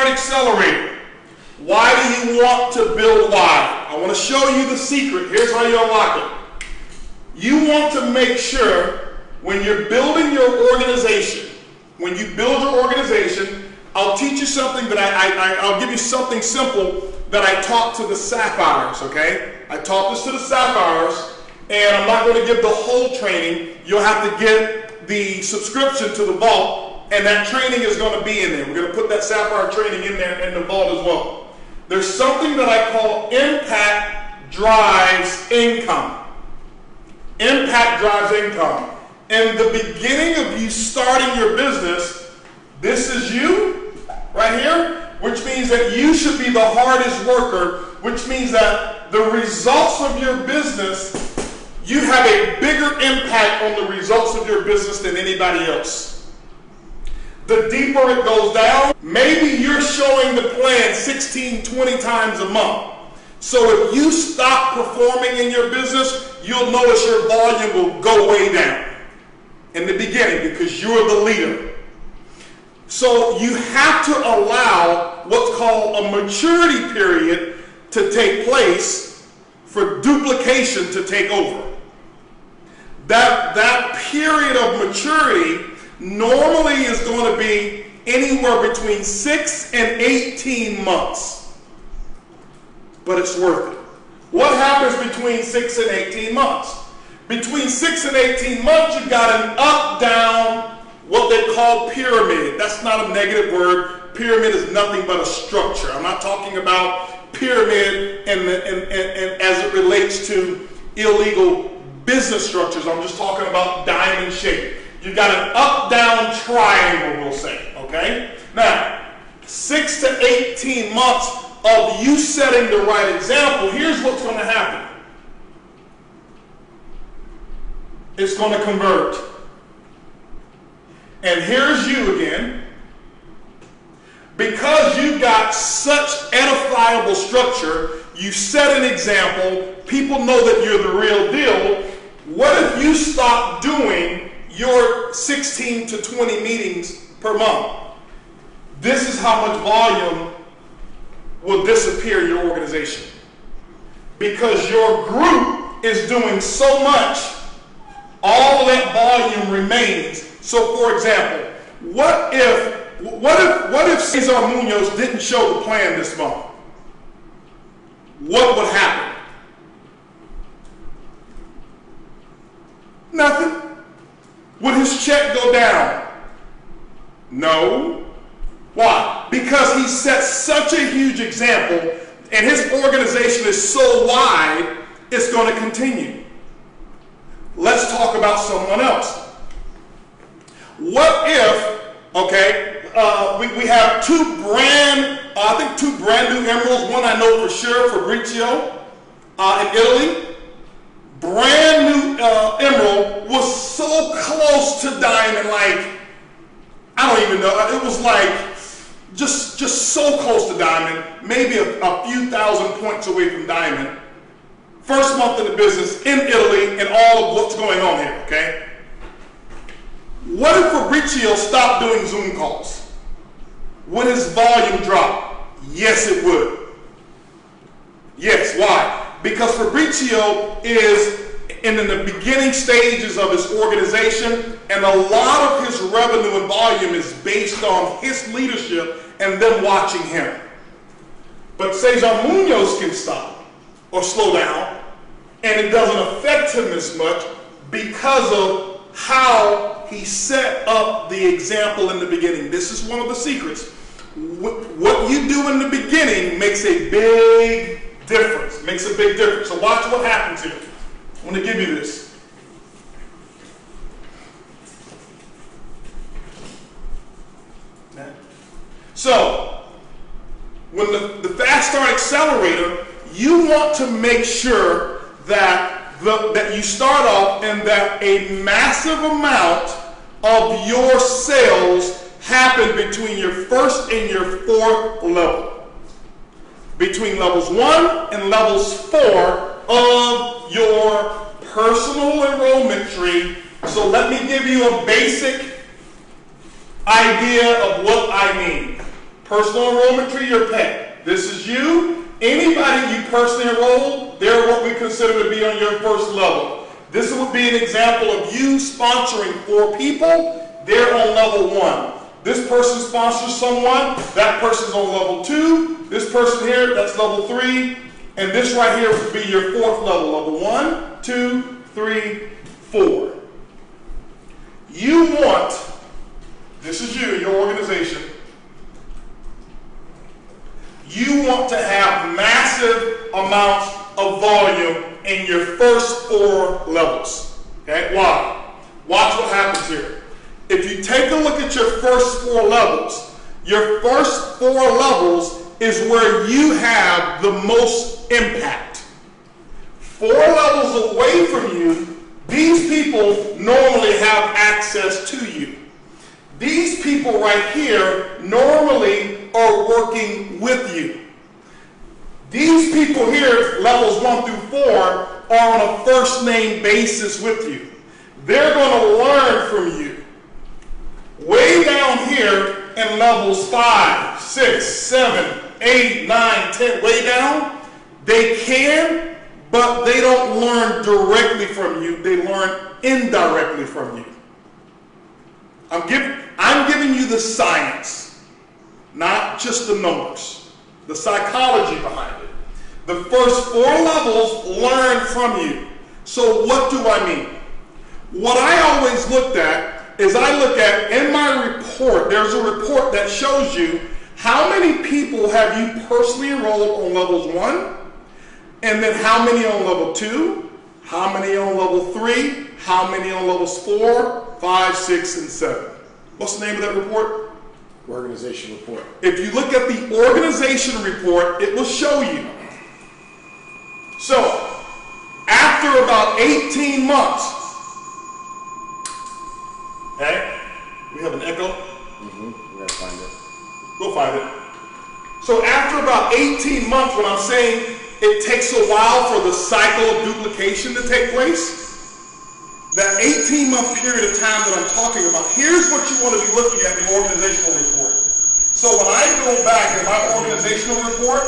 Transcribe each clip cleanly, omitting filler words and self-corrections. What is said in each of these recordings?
Start Accelerator. Why do you want to build live? I want to show you the secret. Here's how you unlock it. You want to make sure when you're building your organization, I'll teach you something that I'll give you something simple that I taught to the Sapphires, okay? I taught this to the Sapphires, and I'm not going to give the whole training. You'll have to get the subscription to the vault, and that training is going to be in there. We're going to put that Sapphire training in there in the vault as well. There's something that I call impact drives income. Impact drives income. In the beginning of you starting your business, this is you right here, which means that you should be the hardest worker, which means that the results of your business, you have a bigger impact on the results of your business than anybody else. The deeper it goes down, maybe you're showing the plan 16, 20 times a month. So if you stop performing in your business, you'll notice your volume will go way down in the beginning because you're the leader. So you have to allow what's called a maturity period to take place for duplication to take over. That period of maturity normally is going to be anywhere between 6 and 18 months. But it's worth it. What happens between 6 and 18 months? Between 6 and 18 months, you've got an up-down, what they call pyramid. That's not a negative word. Pyramid is nothing but a structure. I'm not talking about pyramid and as it relates to illegal business structures. I'm just talking about diamond shape. You've got an up-down triangle, we'll say, okay? Now, 6 to 18 months of you setting the right example, here's what's going to happen. It's going to convert. And here's you again. Because you've got such edifiable structure, you set an example, people know that you're the real deal. What if you stop doing your 16 to 20 meetings per month? This is how much volume will disappear in your organization. Because your group is doing so much, all that volume remains. So, for example, what if Cesar Munoz didn't show the plan this month? What would happen? Nothing. Would his check go down? No. Why? Because he set such a huge example, and his organization is so wide, it's going to continue. Let's talk about someone else. What if, okay, we have two brand new emeralds. One I know for sure, Fabrizio in Italy. Brand new emerald, was so close to diamond, like, I don't even know, it was like just so close to diamond, maybe a few thousand points away from diamond. First month in the business in Italy and all of what's going on here, okay? What if Fabrizio stopped doing Zoom calls? Would his volume drop? Yes, it would. Yes, why? Because Fabrizio is in the beginning stages of his organization, and a lot of his revenue and volume is based on his leadership and them watching him. But Cesar Munoz can stop or slow down, and it doesn't affect him as much because of how he set up the example in the beginning. This is one of the secrets. What you do in the beginning makes a big difference. Makes a big difference. So watch what happens here. I'm going to give you this. So, when the Fast Start Accelerator, you want to make sure that you start off and that a massive amount of your sales happen between your first and your fourth level. Between levels 1 and levels 4 of your personal enrollment tree. So let me give you a basic idea of what I mean. Personal enrollment tree, your pet. This is you. Anybody you personally enroll, they're what we consider to be on your first level. This would be an example of you sponsoring 4 people. They're on level 1. This person sponsors someone. That person's on level 2. This person here, that's level 3. And this right here would be your 4th level. Level 1, 2, 3, 4. You want, this is you, your organization, you want to have massive amounts of volume in your first 4 levels. Okay, why? Watch what happens here. If you take a look at your first 4 levels, your first 4 levels is where you have the most impact. 4 levels away from you, these people normally have access to you. These people right here normally are working with you. These people here, levels 1 through 4, are on a first name basis with you. They're going to learn from you. Way down here in levels 5, 6, 7, 8, 9, 10, way down, they can, but they don't learn directly from you. They learn indirectly from you. I'm giving you the science, not just the numbers, the psychology behind it. The first 4 levels learn from you. So what do I mean? What I always looked at is I look at, in my report, there's a report that shows you how many people have you personally enrolled on levels 1, and then how many on level 2, how many on level 3, how many on levels 4, 5, 6, and 7. What's the name of that report? Organization report. If you look at the organization report, it will show you. So, after about 18 months, okay, we have an echo. We gotta find it. Go find it. So after about 18 months, when I'm saying it takes a while for the cycle of duplication to take place, that 18-month period of time that I'm talking about, here's what you want to be looking at in the organizational report. So when I go back in my organizational report,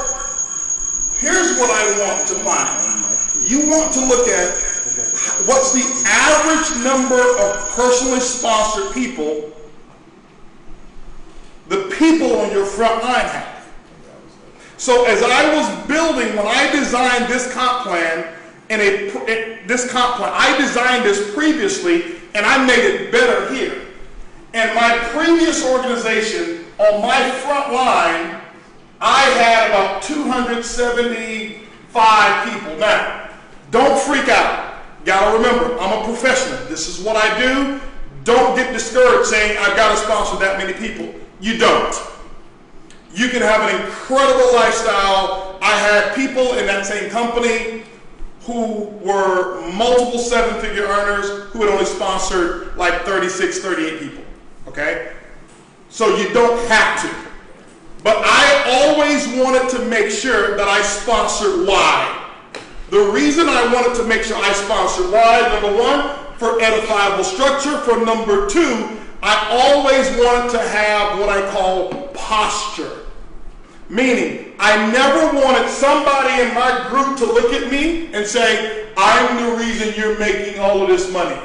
here's what I want to find. You want to look at what's the average number of personally sponsored people the people on your front line have. So as I was building, when I designed this comp plan, I designed this previously, and I made it better here. And my previous organization, on my front line, I had about 275 people. Now, don't freak out. Gotta remember, I'm a professional. This is what I do. Don't get discouraged saying, I've got to sponsor that many people. You don't. You can have an incredible lifestyle. I had people in that same company who were multiple 7-figure earners who had only sponsored like 36, 38 people, okay? So you don't have to. But I always wanted to make sure that I sponsored why. The reason I wanted to make sure I sponsored why, number 1, for edifiable structure. For number 2, I always wanted to have what I call posture. Meaning, I never wanted somebody in my group to look at me and say, I'm the reason you're making all of this money.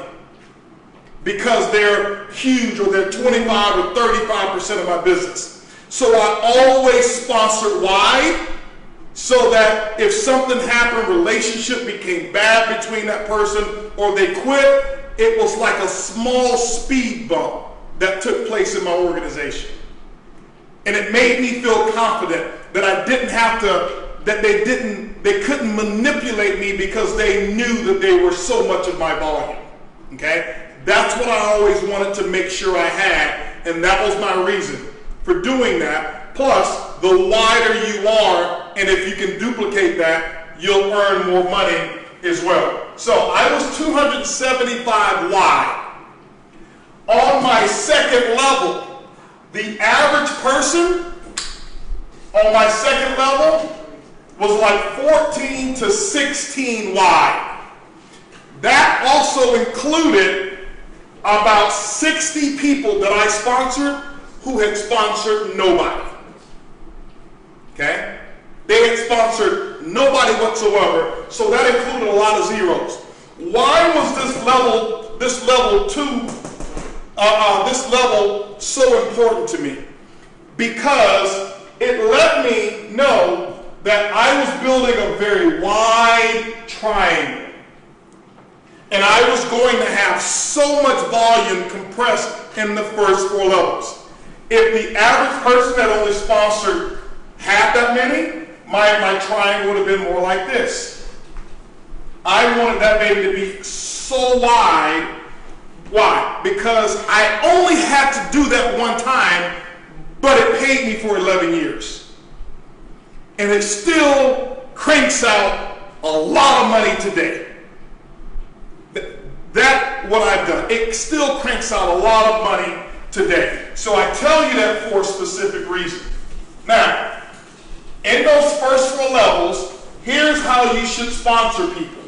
Because they're huge, or they're 25 or 35% of my business. So I always sponsored why, so that if something happened, relationship became bad between that person, or they quit, it was like a small speed bump that took place in my organization. And it made me feel confident that I didn't have to, that they couldn't manipulate me because they knew that they were so much of my volume. Okay? That's what I always wanted to make sure I had, and that was my reason for doing that. Plus, the wider you are, and if you can duplicate that, you'll earn more money as well. So I was 275 wide. On my second level, the average person on my second level was like 14 to 16 wide. That also included about 60 people that I sponsored who had sponsored nobody. Okay? They had sponsored nobody whatsoever, so that included a lot of zeros. Why was this level so important to me? Because it let me know that I was building a very wide triangle. And I was going to have so much volume compressed in the first 4 levels. If the average person had only sponsored half that many, my triangle would have been more like this. I wanted that baby to be so wide. Why? Because I only had to do that one time, but it paid me for 11 years. And it still cranks out a lot of money today. That's what I've done. It still cranks out a lot of money today. So I tell you that for a specific reason. Now, in those first 4 levels, here's how you should sponsor people.